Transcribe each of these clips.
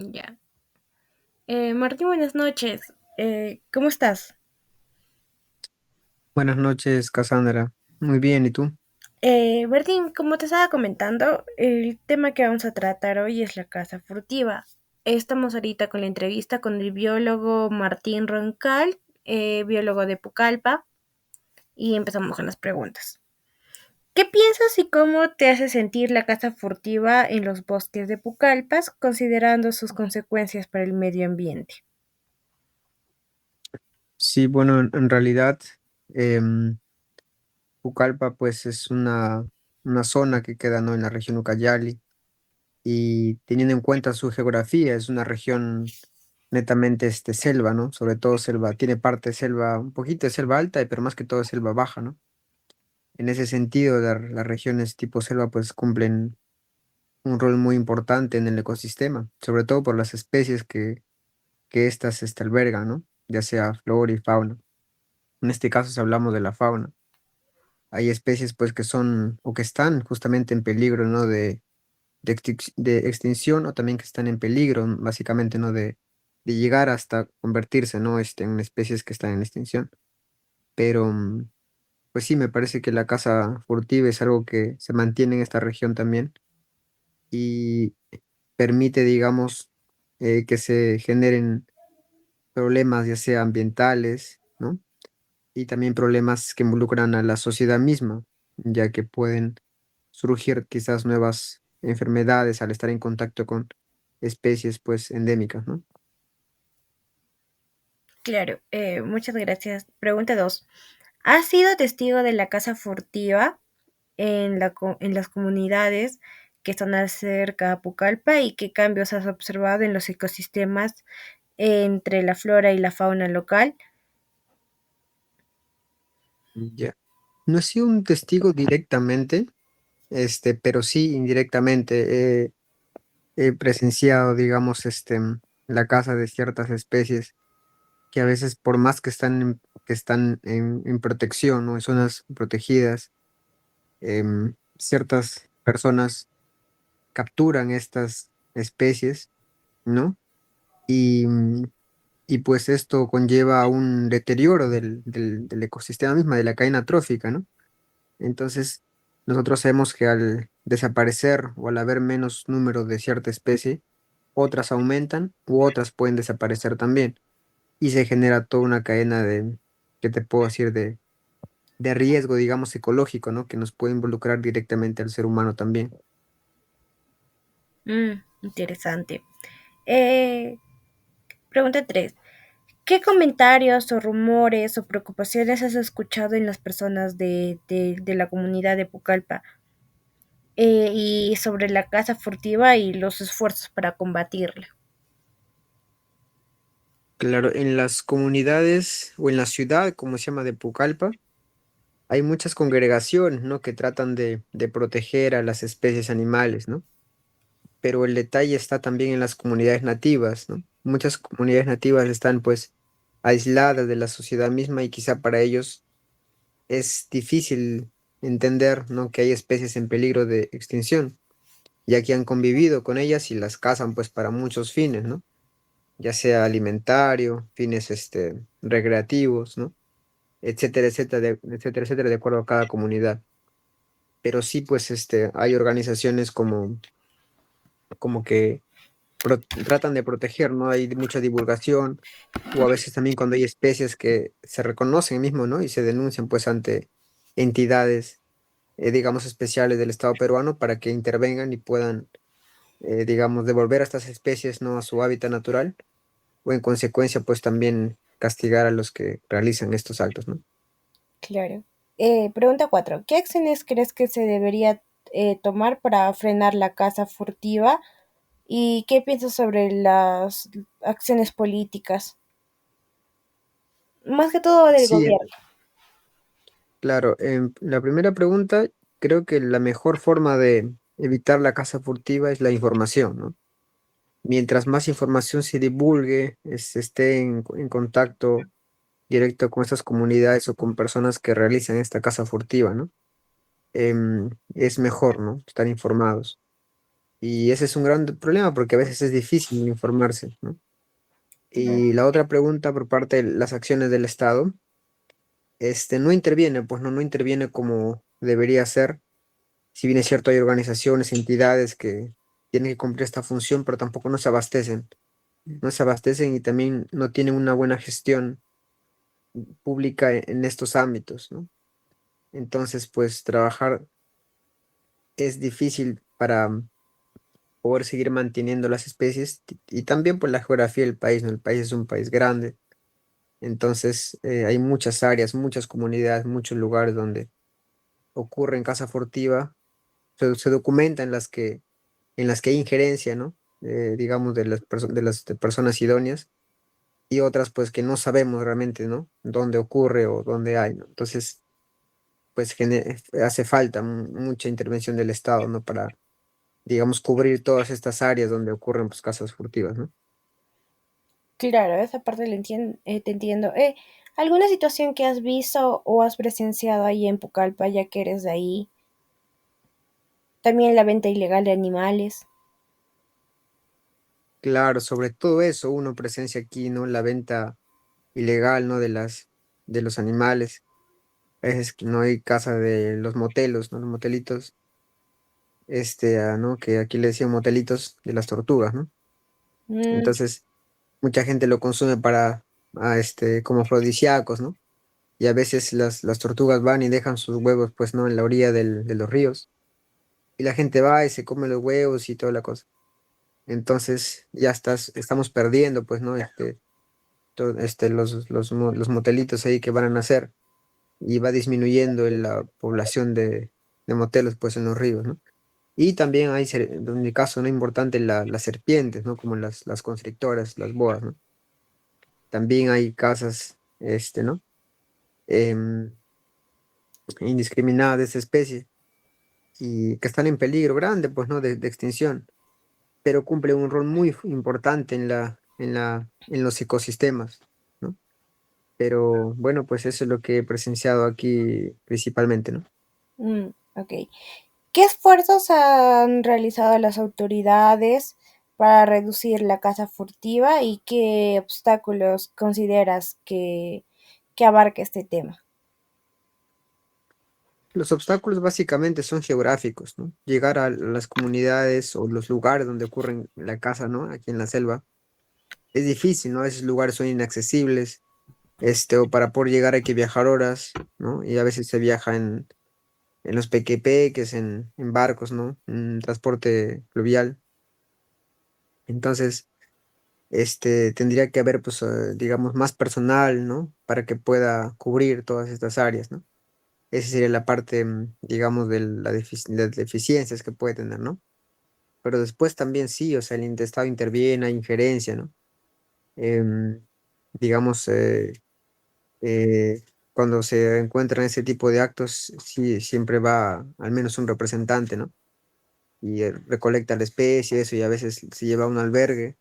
Ya. Martín, buenas noches. ¿Cómo estás? Buenas noches, Cassandra. Muy bien, ¿y tú? Martín, como te estaba comentando, el tema que vamos a tratar hoy es la caza furtiva. Estamos ahorita con la entrevista con el biólogo Martín Roncal, biólogo de Pucallpa, y empezamos con las preguntas. ¿Qué piensas y cómo te hace sentir la caza furtiva en los bosques de Pucallpas, considerando sus consecuencias para el medio ambiente? Sí, bueno, en realidad, em, Pucallpa pues es una zona que queda, ¿no?, en la región Ucayali, y teniendo en cuenta su geografía, es una región netamente selva, ¿no? Sobre todo selva, tiene parte de selva, un poquito de selva alta, pero más que todo selva baja, ¿no? En ese sentido, las regiones tipo selva pues cumplen un rol muy importante en el ecosistema, sobre todo por las especies que éstas albergan, ¿no? Ya sea flora y fauna. En este caso, si hablamos de la fauna, hay especies pues que son o que están justamente en peligro, ¿no? De extinción, o también que están en peligro, básicamente, ¿no? De llegar hasta convertirse, ¿no? En especies que están en extinción. Pero, pues sí, me parece que la caza furtiva es algo que se mantiene en esta región también y permite, digamos, que se generen problemas, ya sea ambientales, ¿no? Y también problemas que involucran a la sociedad misma, ya que pueden surgir quizás nuevas enfermedades al estar en contacto con especies pues endémicas, ¿no? Claro, muchas gracias. Pregunta 2. ¿Has sido testigo de la caza furtiva en las comunidades que están cerca a Pucallpa y qué cambios has observado en los ecosistemas entre la flora y la fauna local? Ya. No he sido un testigo directamente, pero sí indirectamente he presenciado, digamos, la caza de ciertas especies que a veces por más que están en protección, ¿no? En zonas protegidas, ciertas personas capturan estas especies, ¿no? Y, y pues esto conlleva a un deterioro del ecosistema misma, de la cadena trófica, ¿no? Entonces, nosotros sabemos que al desaparecer o al haber menos número de cierta especie, otras aumentan u otras pueden desaparecer también. Y se genera toda una cadena ¿qué te puedo decir? De riesgo, digamos, ecológico, ¿no? Que nos puede involucrar directamente al ser humano también. Interesante. Eh, Pregunta 3. ¿Qué comentarios o rumores o preocupaciones has escuchado en las personas de la comunidad de Pucallpa y sobre la caza furtiva y los esfuerzos para combatirla? Claro, en las comunidades o en la ciudad, como se llama, de Pucallpa, hay muchas congregaciones, ¿no? Que tratan de proteger a las especies animales, ¿no? Pero el detalle está también en las comunidades nativas, ¿no? Muchas comunidades nativas están pues aisladas de la sociedad misma y quizá para ellos es difícil entender, ¿no?, que hay especies en peligro de extinción, ya que han convivido con ellas y las cazan pues para muchos fines, ¿no? Ya sea alimentario, fines recreativos, ¿no? Etcétera, etcétera, etcétera, etcétera, de acuerdo a cada comunidad. Pero sí, pues hay organizaciones como que tratan de proteger, ¿no? Hay mucha divulgación, o a veces también cuando hay especies que se reconocen mismo, ¿no? Y se denuncian pues ante entidades, digamos, especiales del Estado peruano para que intervengan y puedan, digamos, devolver a estas especies, ¿no?, a su hábitat natural, o en consecuencia pues también castigar a los que realizan estos actos, ¿no? Claro. Pregunta 4. ¿Qué acciones crees que se debería tomar para frenar la caza furtiva? ¿Y qué piensas sobre las acciones políticas? Más que todo del Sí, gobierno. claro. La primera pregunta, creo que la mejor forma de evitar la caza furtiva es la información, ¿no? Mientras más información se divulgue, esté en contacto directo con estas comunidades o con personas que realizan esta caza furtiva, ¿no? Es mejor, ¿no? Estar informados. Y ese es un gran problema porque a veces es difícil informarse, ¿no? Claro. Y la otra pregunta por parte de las acciones del Estado, no interviene, pues no interviene como debería ser. Si bien es cierto, hay organizaciones, entidades que tienen que cumplir esta función, pero tampoco no se abastecen y también no tienen una buena gestión pública en estos ámbitos, ¿no? Entonces, pues trabajar es difícil para poder seguir manteniendo las especies y también por la geografía del país, ¿no? El país es un país grande, entonces hay muchas áreas, muchas comunidades, muchos lugares donde ocurren caza furtiva, se documenta en las que hay injerencia, ¿no? Digamos, de personas idóneas y otras pues que no sabemos realmente, ¿no? Dónde ocurre o dónde hay, ¿no? Entonces, pues hace falta mucha intervención del Estado, ¿no? Para, digamos, cubrir todas estas áreas donde ocurren pues cazas furtivas, ¿no? Claro, esa parte te entiendo. ¿Alguna situación que has visto o has presenciado ahí en Pucallpa, ya que eres de ahí? También la venta ilegal de animales. Claro, sobre todo eso uno presencia aquí, ¿no? La venta ilegal, ¿no? De los animales. A veces que no hay casa de los motelos, ¿no? Los motelitos, ¿no? Que aquí le decían motelitos de las tortugas, ¿no? Mm, Entonces, mucha gente lo consume como afrodisíacos, ¿no? Y a veces las tortugas van y dejan sus huevos, pues, ¿no? En la orilla de los ríos. Y la gente va y se come los huevos y toda la cosa. Entonces, estamos perdiendo, pues, ¿no? Los motelitos ahí que van a nacer y va disminuyendo la población de motelos, pues, en los ríos, ¿no? Y también hay, en mi caso, ¿no? Importante las serpientes, ¿no? Como las constrictoras, las boas, ¿no? También hay casas, ¿no? Em, Indiscriminadas de esta especie y que están en peligro grande, pues, ¿no? De extinción, pero cumple un rol muy importante en los ecosistemas, ¿no? Pero bueno, pues eso es lo que he presenciado aquí principalmente, ¿no? ok. ¿Qué esfuerzos han realizado las autoridades para reducir la caza furtiva y qué obstáculos consideras que abarca este tema? Los obstáculos básicamente son geográficos, ¿no? Llegar a las comunidades o los lugares donde ocurren la caza, ¿no? Aquí en la selva. Es difícil, ¿no? Esos lugares son inaccesibles, o para poder llegar hay que viajar horas, ¿no? Y a veces se viaja en los pequepeques, en barcos, ¿no? En transporte fluvial. Entonces, tendría que haber, pues, digamos, más personal, ¿no? Para que pueda cubrir todas estas áreas, ¿no? Esa sería la parte, digamos, de las deficiencias que puede tener, ¿no? Pero después también sí, o sea, el Estado interviene, hay injerencia, ¿no? Em, digamos, cuando se encuentran ese tipo de actos, sí, siempre va al menos un representante, ¿no? Y recolecta la especie, eso, y a veces se lleva a un albergue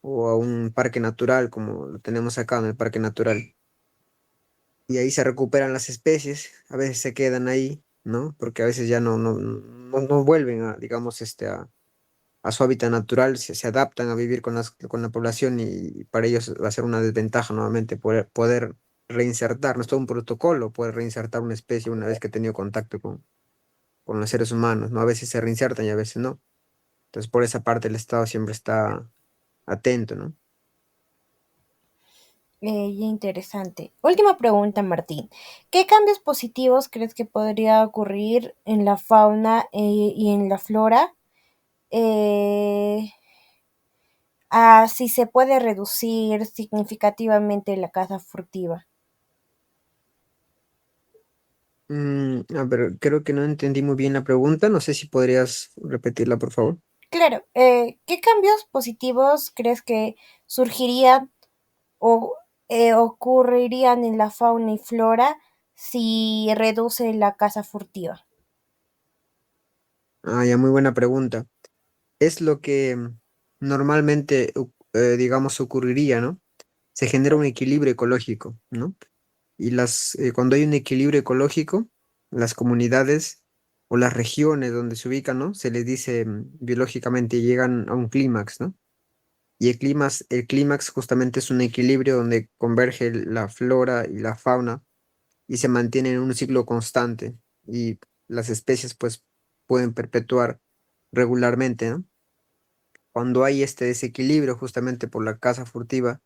o a un parque natural, como lo tenemos acá en el parque natural. Y ahí se recuperan las especies, a veces se quedan ahí, ¿no? Porque a veces ya no vuelven a, digamos, a su hábitat natural, se adaptan a vivir con la población y para ellos va a ser una desventaja nuevamente poder reinsertar, no es todo un protocolo, poder reinsertar una especie una vez que ha tenido contacto con los seres humanos, ¿no? A veces se reinsertan y a veces no. Entonces, por esa parte el Estado siempre está atento, ¿no? Interesante. Última pregunta, Martín. ¿Qué cambios positivos crees que podría ocurrir en la fauna y en la flora eh, si se puede reducir significativamente la caza furtiva? A ver, creo que no entendí muy bien la pregunta, no sé si podrías repetirla, por favor. Claro, ¿qué cambios positivos crees que surgirían o ocurrirían en la fauna y flora si reduce la caza furtiva? Ah, ya, muy buena pregunta. Es lo que normalmente, digamos, ocurriría, ¿no? Se genera un equilibrio ecológico, ¿no? Y cuando hay un equilibrio ecológico, las comunidades o las regiones donde se ubican, ¿no? Se les dice biológicamente llegan a un clímax, ¿no? Y el clímax justamente es un equilibrio donde converge la flora y la fauna y se mantiene en un ciclo constante y las especies pues pueden perpetuar regularmente, ¿no? Cuando hay este desequilibrio justamente por la caza furtiva,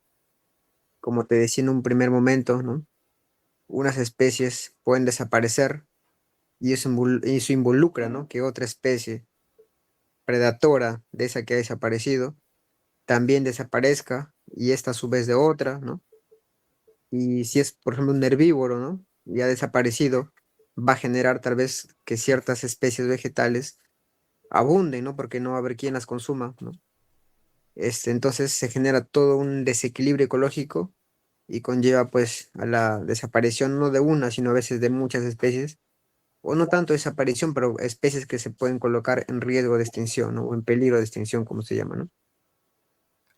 como te decía en un primer momento, ¿no? Unas especies pueden desaparecer y eso involucra, ¿no? Que otra especie predatora de esa que ha desaparecido también desaparezca y esta a su vez de otra, ¿no? Y si es, por ejemplo, un herbívoro, ¿no? Y ha desaparecido, va a generar tal vez que ciertas especies vegetales abunden, ¿no? Porque no va a haber quien las consuma, ¿no? Entonces se genera todo un desequilibrio ecológico y conlleva pues a la desaparición no de una, sino a veces de muchas especies, o no tanto desaparición, pero especies que se pueden colocar en riesgo de extinción, ¿no? O en peligro de extinción, como se llama, ¿no?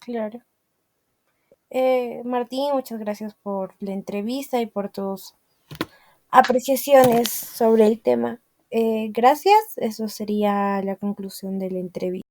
Claro. Martín, muchas gracias por la entrevista y por tus apreciaciones sobre el tema. Gracias, eso sería la conclusión de la entrevista.